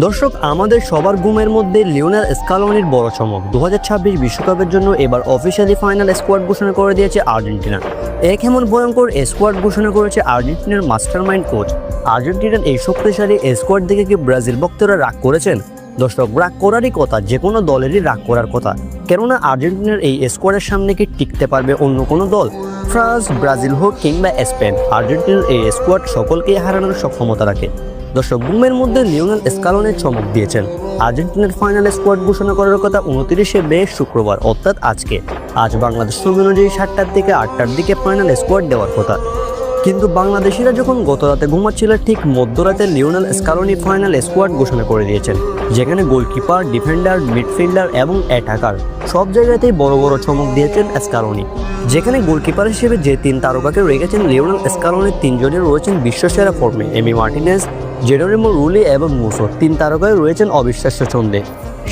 দর্শক, আমাদের সবার ঘুমের মধ্যে লিওনেল স্কালোনির বড় চমক। 2026 বিশ্বকাপের জন্য এবার অফিসিয়ালি ফাইনাল স্কোয়াড ঘোষণা করে দিয়েছে আর্জেন্টিনা। এক এমন ভয়ঙ্কর স্কোয়াড ঘোষণা করেছে আর্জেন্টিনার মাস্টারমাইন্ড কোচ। আর্জেন্টিনার এই শক্তিশালী স্কোয়াড দেখে কি ব্রাজিল ভক্তরা রাগ করেছেন? দর্শক, রাগ করারই কথা, যে কোনো দলেরই রাগ করার কথা। কেননা আর্জেন্টিনার এই স্কোয়াডের সামনে কি টিকতে পারবে অন্য কোনো দল? ফ্রান্স, ব্রাজিল হোক কিংবা স্পেন, আর্জেন্টিনার এই স্কোয়াড সকলকেই হারানোর সক্ষমতা রাখে। দর্শক, ঘুমের মধ্যে লিওনেল স্কালোনির চমক দিয়েছেন। আর্জেন্টিনার ফাইনাল স্কোয়াড ঘোষণা করার কথা 29শে মে শুক্রবার, অর্থাৎ আজকে। আজ বাংলাদেশ সময় অনুযায়ী 7টার থেকে 8টার দিকে ফাইনাল স্কোয়াড দেওয়ার কথা। কিন্তু বাংলাদেশিরা যখন গত রাতে ঘুমাচ্ছিল, ঠিক মধ্যরাতে লিওনেল স্কালোনি ফাইনাল স্কোয়াড ঘোষণা করে দিয়েছেন, যেখানে গোলকিপার, ডিফেন্ডার, মিডফিল্ডার এবং অ্যাটাকার সব জায়গাতেই বড় বড় চমক দিয়েছেন স্কালোনি। যেখানে গোলকিপার হিসেবে যে 3 তারকাকে রেখেছেন লিওনেল স্কালোনির 3 জনই রয়েছেন বিশ্বসেরা ফর্মে। এমি মার্টিনেজ, জেরোনিমো রুলি এবং মুসো 3 তারকায় রয়েছেন অবিশ্বাস্য ছন্দে।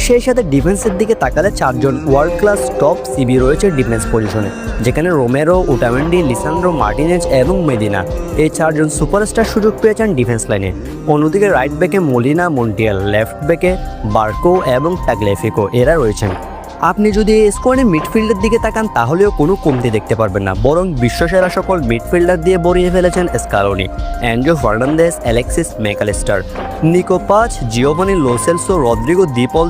সেই সাথে ডিফেন্সের দিকে তাকালে 4 জন ওয়ার্ল্ড ক্লাস টপ সিবি রয়েছে ডিফেন্স পজিশনে, যেখানে রোমেরো, ওটামেন্ডি, লিসান্ড্রো মার্টিনেজ এবং মেদিনা এই 4 জন সুপারস্টার সুযোগ পেয়েছেন ডিফেন্স লাইনে। অন্যদিকে রাইট ব্যাকে মলিনা, মন্টিয়াল, লেফট ব্যাকে বার্কো এবং টাগলেফিকো এরা রয়েছেন। আপনি যদি এই স্কোয়াডের মিডফিল্ডের দিকে তাকান, তাহলেও কোনো কমতি দেখতে পারবেন না, বরং বিশ্বসেরা সকল মিডফিল্ডার দিয়ে ভরিয়ে ফেলেছেন Scaloni. Enzo Fernandez, Alexis Mac Allister, Nico Paz, Giovani Lo Celso, Rodrigo De পল